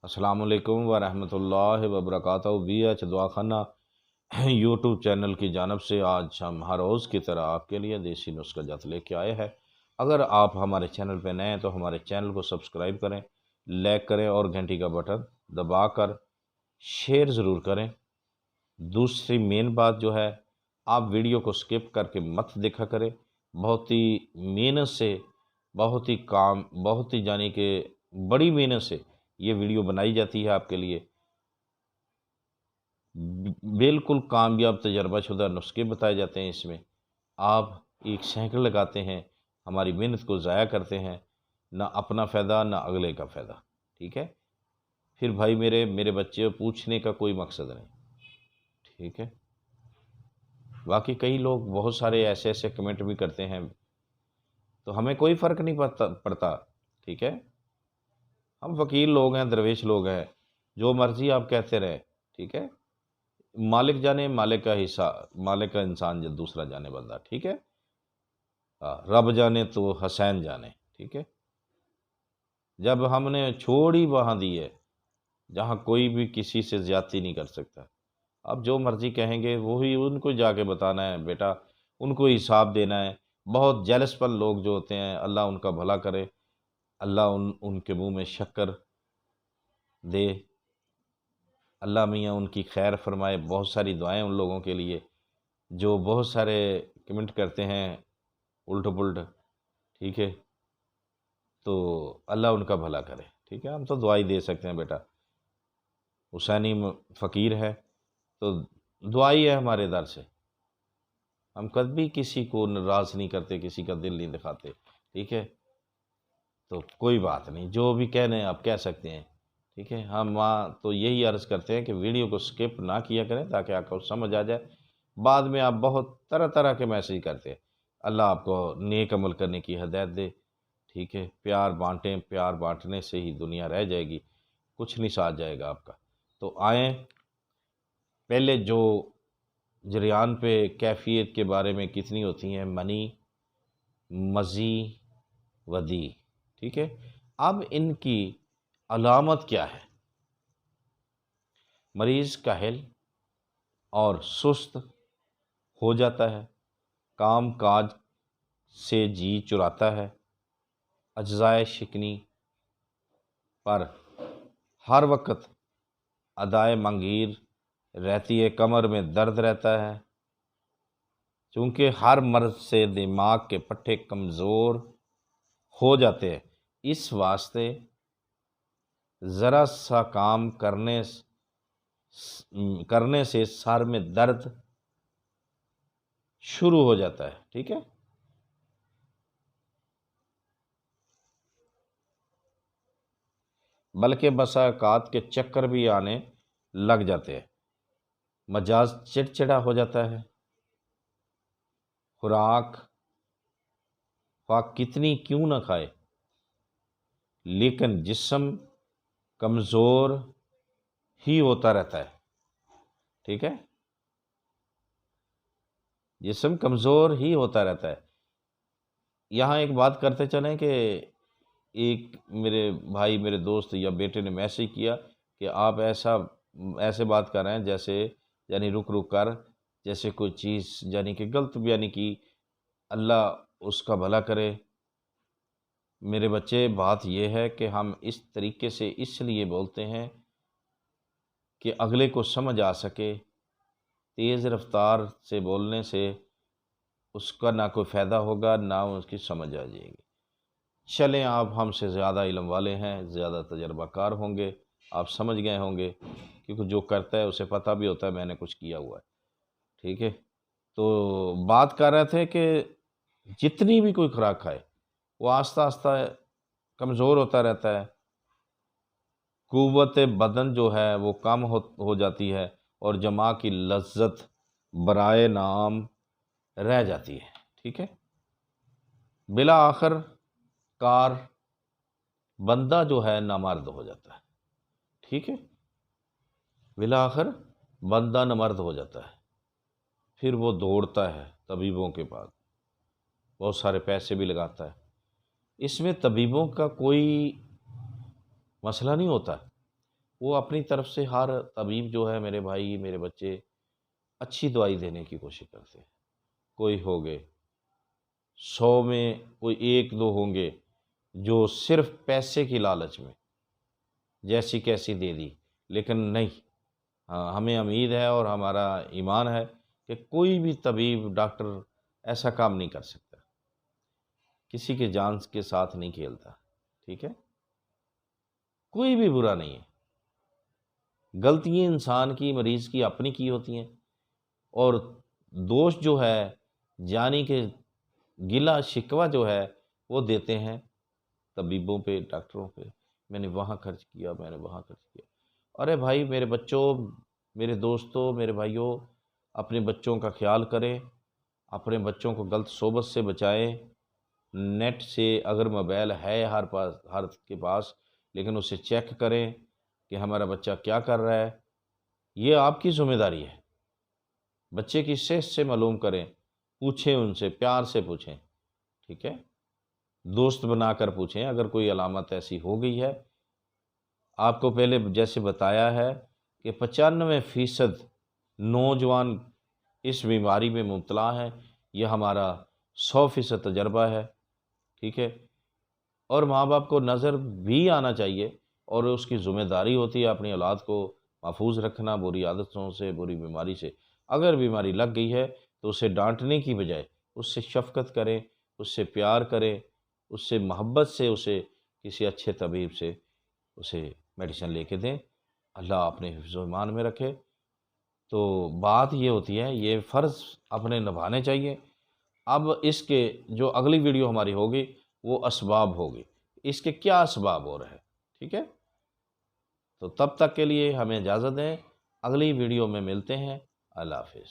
السلام علیکم ورحمۃ اللہ وبرکاتہ۔ وی ایچ دعاخانہ یوٹیوب چینل کی جانب سے آج ہم ہر روز کی طرح آپ کے لیے دیسی نسخہ جات لے کے آئے ہیں۔ اگر آپ ہمارے چینل پہ نئے ہیں تو ہمارے چینل کو سبسکرائب کریں، لائک کریں اور گھنٹی کا بٹن دبا کر شیئر ضرور کریں۔ دوسری مین بات جو ہے، آپ ویڈیو کو سکپ کر کے مت دیکھا کریں۔ بہت ہی محنت سے، بہت ہی یعنی کہ بڑی محنت سے یہ ویڈیو بنائی جاتی ہے آپ کے لیے۔ بالکل کامیاب تجربہ شدہ نسخے بتائے جاتے ہیں اس میں۔ آپ ایک سینکڑ لگاتے ہیں، ہماری محنت کو ضائع کرتے ہیں، نہ اپنا فائدہ نہ اگلے کا فائدہ، ٹھیک ہے؟ پھر بھائی میرے بچے پوچھنے کا کوئی مقصد نہیں، ٹھیک ہے؟ باقی کئی لوگ بہت سارے ایسے کمنٹ بھی کرتے ہیں، تو ہمیں کوئی فرق نہیں پڑتا، ٹھیک ہے؟ ہم فقیر لوگ ہیں، درویش لوگ ہیں، جو مرضی آپ کہتے رہے، ٹھیک ہے؟ مالک جانے، مالک کا حصہ، مالک کا انسان جو دوسرا جانے بندہ، ٹھیک ہے؟ رب جانے تو حسین جانے، ٹھیک ہے؟ جب ہم نے چھوڑی وہاں دی ہے جہاں کوئی بھی کسی سے زیادتی نہیں کر سکتا۔ اب جو مرضی کہیں گے وہی ان کو جا کے بتانا ہے بیٹا، ان کو حساب دینا ہے۔ بہت جیلس پر لوگ جو ہوتے ہیں، اللہ ان کا بھلا کرے، اللہ ان کے منہ میں شکر دے، اللہ میاں ان کی خیر فرمائے۔ بہت ساری دعائیں ان لوگوں کے لیے جو بہت سارے کمنٹ کرتے ہیں الٹ پلٹ، ٹھیک ہے؟ تو اللہ ان کا بھلا کرے، ٹھیک ہے؟ ہم تو دعائی دے سکتے ہیں بیٹا، حسینی فقیر ہے تو دعائی ہے ہمارے در سے۔ ہم کبھی کسی کو ناراض نہیں کرتے، کسی کا دل نہیں دکھاتے، ٹھیک ہے؟ تو کوئی بات نہیں، جو بھی کہنے آپ کہہ سکتے ہیں، ٹھیک ہے؟ ہم وہاں تو یہی عرض کرتے ہیں کہ ویڈیو کو سکپ نہ کیا کریں تاکہ آپ کو سمجھ آ جائے۔ بعد میں آپ بہت طرح طرح کے میسیج کرتے ہیں، اللہ آپ کو نیک عمل کرنے کی ہدایت دے، ٹھیک ہے؟ پیار بانٹیں، پیار بانٹنے سے ہی دنیا رہ جائے گی، کچھ نہیں ساتھ جائے گا آپ کا۔ تو آئیں پہلے جو جریان پہ کیفیت کے بارے میں کتنی ہوتی ہیں، منی، مزی، ودی، ٹھیک ہے؟ اب ان کی علامت کیا ہے؟ مریض کاہل اور سست ہو جاتا ہے، کام کاج سے جی چراتا ہے، اجزائے شکنی پر ہر وقت ادائے منگیر رہتی ہے، کمر میں درد رہتا ہے، چونکہ ہر مرض سے دماغ کے پٹھے کمزور ہو جاتے ہیں، اس واسطے ذرا سا کام کرنے سے سر میں درد شروع ہو جاتا ہے، ٹھیک ہے؟ بلکہ بسا اوقات کے چکر بھی آنے لگ جاتے ہیں، مزاج چڑچڑا ہو جاتا ہے، خوراک کتنی کیوں نہ کھائے لیکن جسم کمزور ہی ہوتا رہتا ہے، ٹھیک ہے؟ جسم کمزور ہی ہوتا رہتا ہے۔ یہاں ایک بات کرتے چلیں کہ ایک میرے بھائی، میرے دوست یا بیٹے نے میسیج کیا کہ آپ ایسے بات کر رہے ہیں جیسے یعنی رک کر جیسے کوئی چیز یعنی کہ غلط بیانی کی، اللہ اس کا بھلا کرے۔ میرے بچے، بات یہ ہے کہ ہم اس طریقے سے اس لیے بولتے ہیں کہ اگلے کو سمجھ آ سکے۔ تیز رفتار سے بولنے سے اس کا نہ کوئی فائدہ ہوگا، نہ اس کی سمجھ آ جائے گی۔ چلیں، آپ ہم سے زیادہ علم والے ہیں، زیادہ تجربہ کار ہوں گے، آپ سمجھ گئے ہوں گے، کیونکہ جو کرتا ہے اسے پتہ بھی ہوتا ہے میں نے کچھ کیا ہوا ہے، ٹھیک ہے؟ تو بات کر رہے تھے کہ جتنی بھی کوئی خوراک کھائے وہ آہستہ آہستہ کمزور ہوتا رہتا ہے، قوت بدن جو ہے وہ کم ہو جاتی ہے اور جماع کی لذت برائے نام رہ جاتی ہے، ٹھیک ہے؟ بلا آخر کار بندہ جو ہے نامرد ہو جاتا ہے، ٹھیک ہے؟ بلا آخر بندہ نامرد ہو جاتا ہے، پھر وہ دوڑتا ہے طبیبوں کے پاس، بہت سارے پیسے بھی لگاتا ہے۔ اس میں طبیبوں کا کوئی مسئلہ نہیں ہوتا، وہ اپنی طرف سے ہر طبیب جو ہے میرے بھائی میرے بچے اچھی دوائی دینے کی کوشش کرتے ہیں. کوئی ہو گئے 100 میں کوئی 1-2 ہوں گے جو صرف پیسے کی لالچ میں جیسی کیسی دے دی، لیکن نہیں. ہاں، ہمیں امید ہے اور ہمارا ایمان ہے کہ کوئی بھی طبیب ڈاکٹر ایسا کام نہیں کر سکتا، کسی کے جان کے ساتھ نہیں کھیلتا. ٹھیک ہے، کوئی بھی برا نہیں ہے. غلطیاں انسان کی مریض کی اپنی کی ہوتی ہیں، اور دوست جو ہے یعنی کہ گلا شکوہ جو ہے وہ دیتے ہیں طبیبوں پہ ڈاکٹروں پہ. میں نے وہاں خرچ کیا، میں نے وہاں خرچ کیا. ارے بھائی میرے بچوں، میرے دوستوں، میرے بھائیوں، اپنے بچوں کا خیال کریں، اپنے بچوں کو غلط صحبت سے بچائیں. نیٹ سے اگر موبائل ہے ہر کے پاس، لیکن اسے چیک کریں کہ ہمارا بچہ کیا کر رہا ہے. یہ آپ کی ذمہ داری ہے. بچے کی صحت سے معلوم کریں، پوچھیں ان سے، پیار سے پوچھیں. ٹھیک ہے، دوست بنا کر پوچھیں اگر کوئی علامت ایسی ہو گئی ہے. آپ کو پہلے جیسے بتایا ہے کہ 95% نوجوان اس بیماری میں مبتلا ہیں. یہ ہمارا 100% تجربہ ہے. ٹھیک ہے، اور ماں باپ کو نظر بھی آنا چاہیے، اور اس کی ذمہ داری ہوتی ہے اپنی اولاد کو محفوظ رکھنا بری عادتوں سے، بری بیماری سے. اگر بیماری لگ گئی ہے تو اسے ڈانٹنے کی بجائے اس سے شفقت کریں، اس سے پیار کریں، اس سے محبت سے اسے کسی اچھے طبیب سے اسے میڈیسن لے کے دیں. اللہ اپنے حفظ و ایمان میں رکھے. تو بات یہ ہوتی ہے، یہ فرض اپنے نبھانے چاہیے. اب اس کے جو اگلی ویڈیو ہماری ہوگی وہ اسباب ہوگی، اس کے کیا اسباب ہو رہے ہیں. ٹھیک ہے، تو تب تک کے لیے ہمیں اجازت دیں، اگلی ویڈیو میں ملتے ہیں. اللہ حافظ.